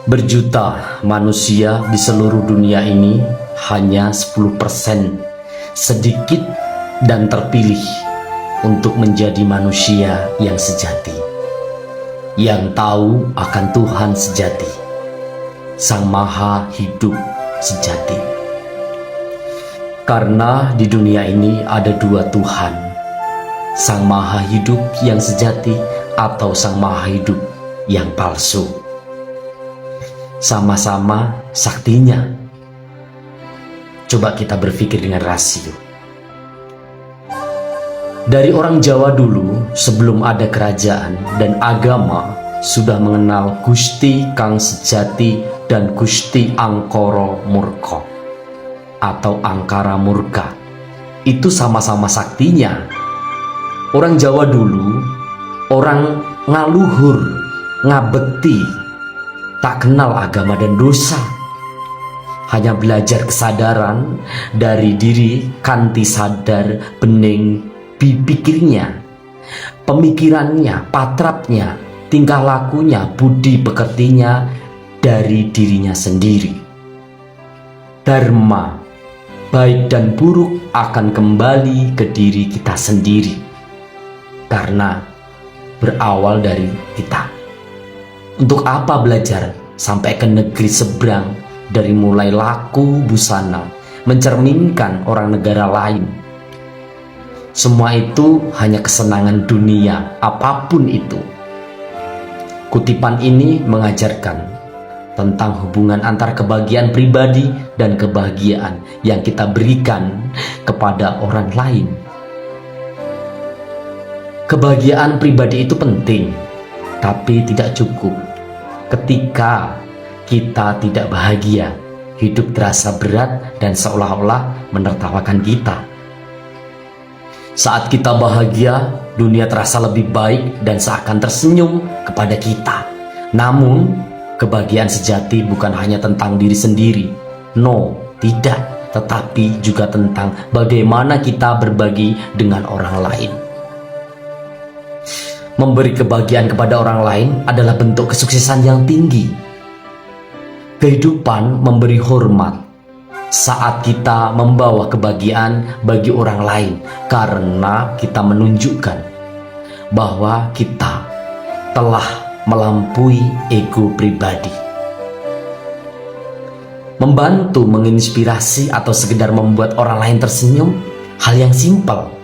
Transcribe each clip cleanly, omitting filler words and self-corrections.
Berjuta manusia di seluruh dunia ini, hanya 10% sedikit dan terpilih untuk menjadi manusia yang sejati, yang tahu akan Tuhan sejati, Sang Maha Hidup sejati. Karena di dunia ini ada dua Tuhan, Sang Maha Hidup yang sejati atau Sang Maha Hidup yang palsu. Sama-sama saktinya. Coba kita berpikir dengan rasio. Dari orang Jawa dulu, sebelum ada kerajaan dan agama, sudah mengenal Gusti Kang Sejati dan Gusti Angkara Murka atau Angkara Murka. Itu sama-sama saktinya. Orang Jawa dulu, orang ngaluhur, ngabekti, tak kenal agama dan dosa, hanya belajar kesadaran dari diri kanti sadar bening pikirnya, pemikirannya, patrapnya, tingkah lakunya, budi pekertinya dari dirinya sendiri. Dharma, baik dan buruk akan kembali ke diri kita sendiri, karena berawal dari kita. Untuk apa belajar sampai ke negeri seberang, dari mulai laku busana, mencerminkan orang negara lain? Semua itu hanya kesenangan dunia, apapun itu. Kutipan ini mengajarkan tentang hubungan antar kebahagiaan pribadi dan kebahagiaan yang kita berikan kepada orang lain. Kebahagiaan pribadi itu penting, tapi tidak cukup. Ketika kita tidak bahagia, hidup terasa berat dan seolah-olah menertawakan kita. Saat kita bahagia, dunia terasa lebih baik dan seakan tersenyum kepada kita. Namun, kebahagiaan sejati bukan hanya tentang diri sendiri. No, tidak. Tetapi juga tentang bagaimana kita berbagi dengan orang lain. Memberi kebahagiaan kepada orang lain adalah bentuk kesuksesan yang tinggi. Kehidupan memberi hormat saat kita membawa kebahagiaan bagi orang lain, karena kita menunjukkan bahwa kita telah melampaui ego pribadi. Membantu, menginspirasi, atau sekedar membuat orang lain tersenyum, hal yang simpel.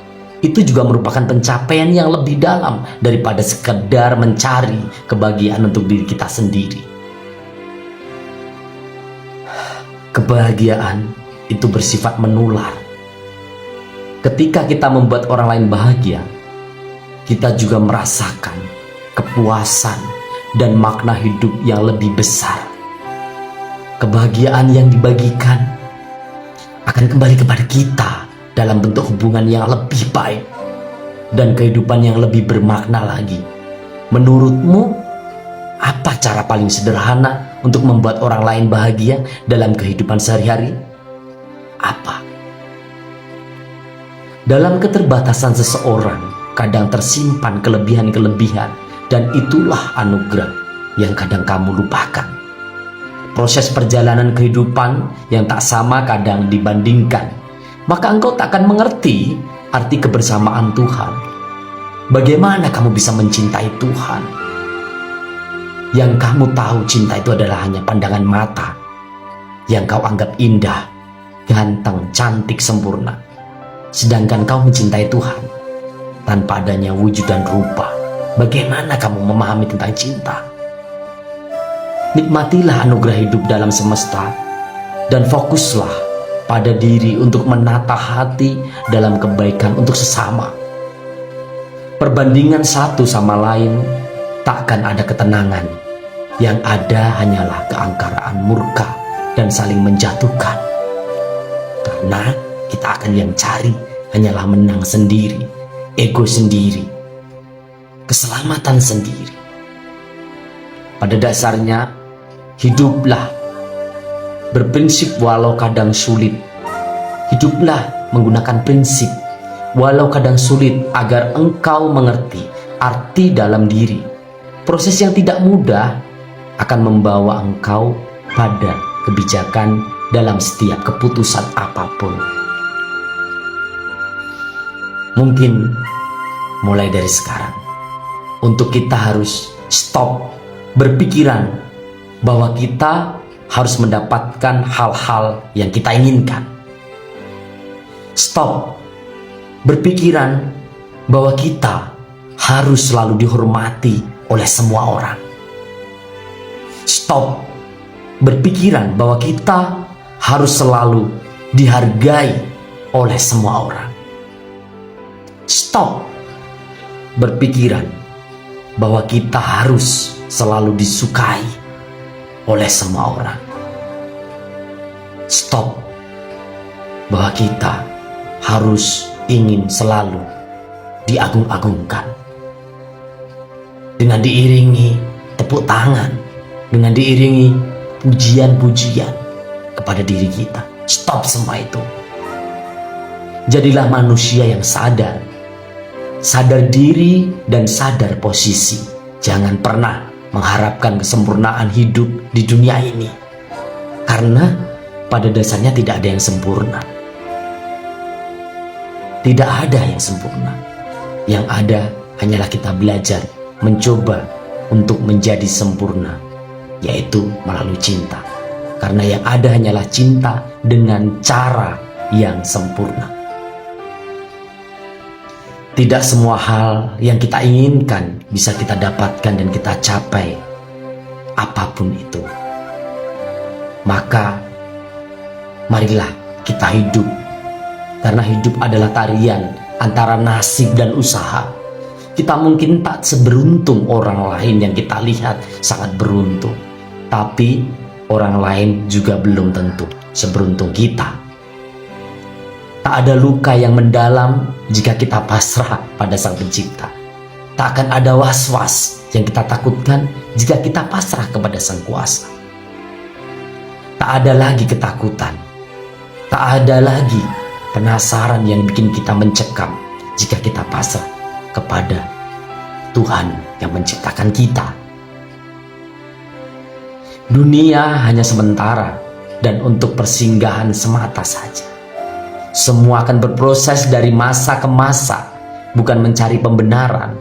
Itu juga merupakan pencapaian yang lebih dalam daripada sekedar mencari kebahagiaan untuk diri kita sendiri. Kebahagiaan itu bersifat menular. Ketika kita membuat orang lain bahagia, kita juga merasakan kepuasan dan makna hidup yang lebih besar. Kebahagiaan yang dibagikan akan kembali kepada kita dalam bentuk hubungan yang lebih baik dan kehidupan yang lebih bermakna lagi. Menurutmu, apa cara paling sederhana untuk membuat orang lain bahagia dalam kehidupan sehari-hari? Apa? Dalam keterbatasan seseorang, kadang tersimpan kelebihan-kelebihan, dan itulah anugerah yang kadang kamu lupakan. Proses perjalanan kehidupan yang tak sama kadang dibandingkan, maka engkau tak akan mengerti arti kebersamaan Tuhan. Bagaimana kamu bisa mencintai Tuhan? Yang kamu tahu cinta itu adalah hanya pandangan mata, yang kau anggap indah, ganteng, cantik, sempurna. Sedangkan kau mencintai Tuhan tanpa adanya wujud dan rupa. Bagaimana kamu memahami tentang cinta? Nikmatilah anugerah hidup dalam semesta dan fokuslah pada diri untuk menata hati dalam kebaikan untuk sesama. Perbandingan satu sama lain takkan ada ketenangan. Yang ada hanyalah keangkaraan murka dan saling menjatuhkan. Karena kita akan yang cari hanyalah menang sendiri, ego sendiri, keselamatan sendiri. Pada dasarnya, hiduplah berprinsip walau kadang sulit. Hiduplah menggunakan prinsip walau kadang sulit, agar engkau mengerti arti dalam diri. Proses yang tidak mudah, akan membawa engkau pada kebijakan dalam setiap keputusan apapun. Mungkin mulai dari sekarang, untuk kita harus stop berpikiran bahwa kita harus mendapatkan hal-hal yang kita inginkan. Stop berpikiran bahwa kita harus selalu dihormati oleh semua orang. Stop berpikiran bahwa kita harus selalu dihargai oleh semua orang. Stop berpikiran bahwa kita harus selalu disukai oleh semua orang. Stop bahwa kita harus ingin selalu diagung-agungkan. Dengan diiringi tepuk tangan, dengan diiringi pujian-pujian kepada diri kita. Stop semua itu. Jadilah manusia yang sadar diri dan sadar posisi. Jangan pernah mengharapkan kesempurnaan hidup di dunia ini, karena pada dasarnya tidak ada yang sempurna. Tidak ada yang sempurna. Yang ada hanyalah kita belajar mencoba untuk menjadi sempurna, yaitu melalui cinta. Karena yang ada hanyalah cinta dengan cara yang sempurna. Tidak semua hal yang kita inginkan bisa kita dapatkan dan kita capai, apapun itu. Maka marilah kita hidup, karena hidup adalah tarian antara nasib dan usaha. Kita mungkin tak seberuntung orang lain yang kita lihat sangat beruntung, tapi orang lain juga belum tentu seberuntung kita. Tak ada luka yang mendalam jika kita pasrah pada Sang Pencipta. Tak akan ada was-was yang kita takutkan jika kita pasrah kepada Sang Kuasa. Tak ada lagi ketakutan. Tak ada lagi penasaran yang bikin kita mencekam jika kita pasrah kepada Tuhan yang menciptakan kita. Dunia hanya sementara dan untuk persinggahan semata saja. Semua akan berproses dari masa ke masa, bukan mencari pembenaran,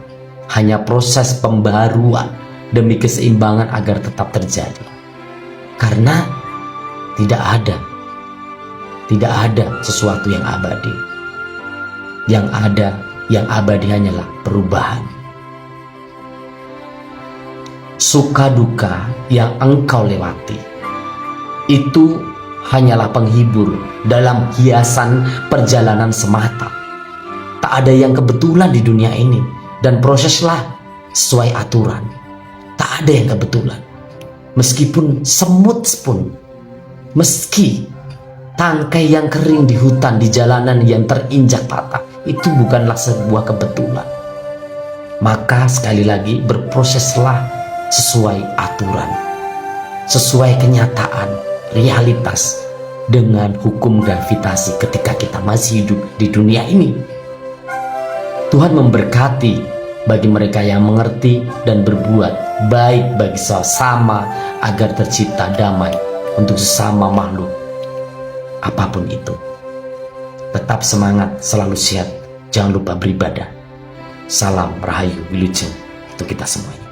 hanya proses pembaruan demi keseimbangan agar tetap terjadi. Karena tidak ada sesuatu yang abadi. Yang ada, yang abadi hanyalah perubahan. Suka duka yang engkau lewati, itu hanyalah penghibur dalam hiasan perjalanan semata. Tak ada yang kebetulan di dunia ini, dan proseslah sesuai aturan. Tak ada yang kebetulan. Meskipun semut pun, meski tangkai yang kering di hutan, di jalanan yang terinjak patah, itu bukanlah sebuah kebetulan. Maka sekali lagi berproseslah sesuai aturan, sesuai kenyataan, realitas, dengan hukum gravitasi ketika kita masih hidup di dunia ini. Tuhan memberkati bagi mereka yang mengerti dan berbuat baik bagi sesama, agar tercipta damai untuk sesama makhluk apapun itu. Tetap semangat, selalu sehat, jangan lupa beribadah. Salam Rahayu Wilujeng untuk kita semuanya.